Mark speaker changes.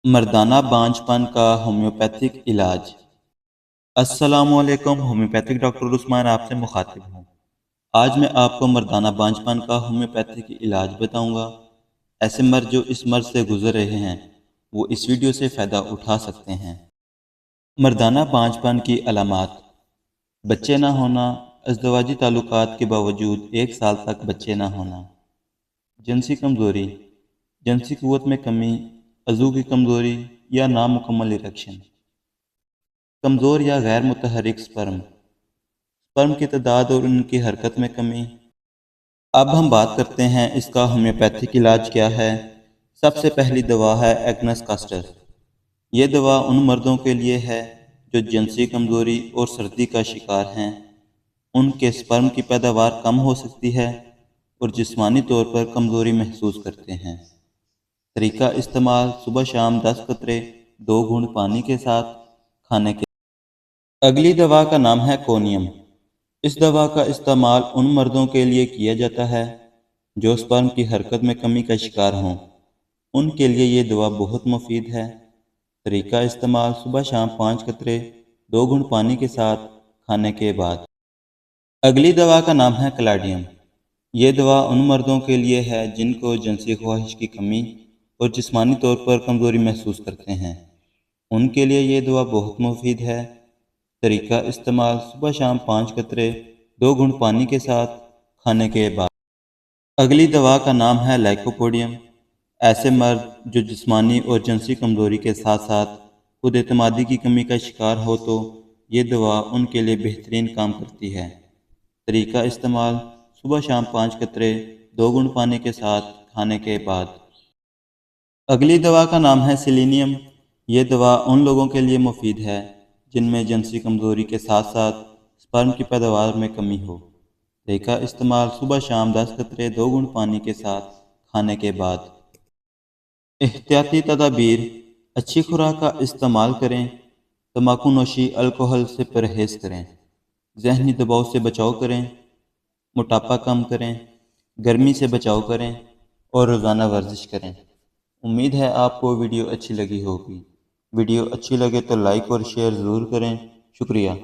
Speaker 1: मर्दाना बांझपन का होम्योपैथिक इलाज। अस्सलामुअलैकुम, होम्योपैथिक डॉक्टर उस्मान आपसे मुखातिब हूँ। आज मैं आपको मर्दाना बांझपन का होम्योपैथिक इलाज बताऊंगा। ऐसे मर्द जो इस मर्ज से गुजर रहे हैं वो इस वीडियो से फ़ायदा उठा सकते हैं। मर्दाना बांझपन की अलामात: बच्चे ना होना, अज़दवाजी ताल्लुकात के बावजूद 1 साल तक बच्चे ना होना। जिनसी कमज़ोरी, जिनसी क़ुव्वत में कमी, अज़ू की कमज़ोरी या नामुकम्मल इरेक्शन। कमज़ोर या गैर मुतहरिक स्पर्म, स्पर्म की तादाद और उनकी हरकत में कमी। अब हम बात करते हैं इसका होम्योपैथिक इलाज क्या है। सबसे पहली दवा है एग्नस कास्टर। ये दवा उन मर्दों के लिए है जो जिनसी कमज़ोरी और सर्दी का शिकार हैं। उनके स्पर्म की पैदावार कम हो सकती है और जिस्मानी तौर पर कमज़ोरी महसूस करते हैं। तरीका इस्तेमाल: सुबह शाम 10 कतरे 2 घूंट पानी के साथ खाने के। अगली दवा का नाम है कोनियम। इस दवा का इस्तेमाल उन मर्दों के लिए किया जाता है जो स्पर्म की हरकत में कमी का शिकार हों। उनके लिए ये दवा बहुत मुफीद है। तरीका इस्तेमाल: सुबह शाम 5 कतरे 2 घूंट पानी के साथ खाने के बाद। अगली दवा का नाम है क्लाडियम। ये दवा उन मर्दों के लिए है जिनको जिनसी ख्वाहिश की कमी और जिस्मानी तौर पर कमज़ोरी महसूस करते हैं। उनके लिए ये दवा बहुत मुफीद है। तरीका इस्तेमाल: सुबह शाम 5 कतरे 2 घूंट पानी के साथ खाने के बाद। अगली दवा का नाम है लाइकोपोडियम। ऐसे मर्द जो जिस्मानी और जिनसी कमज़ोरी के साथ साथ खुद एतमादी की कमी का शिकार हो तो ये दवा उनके लिए बेहतरीन काम करती है। तरीका इस्तेमाल: सुबह शाम 5 कतरे 2 घूंट पानी के साथ खाने के बाद। अगली दवा का नाम है सेलेनियम। ये दवा उन लोगों के लिए मुफीद है जिनमें जिनसी कमज़ोरी के साथ साथ स्पर्म की पैदावार में कमी हो। तरीका इस्तेमाल: सुबह शाम 10 कतरे 2 घूंट पानी के साथ खाने के बाद। एहतियाती तदाबीर: अच्छी खुराक का इस्तेमाल करें, तम्बाकू नोशी अल्कोहल से परहेज़ करें, ज़हनी दबाव से बचाव करें, मोटापा कम करें, गर्मी से बचाव करें और रोज़ाना वर्जिश करें। उम्मीद है आपको वीडियो अच्छी लगी होगी। वीडियो अच्छी लगे तो लाइक और शेयर ज़रूर करें। शुक्रिया।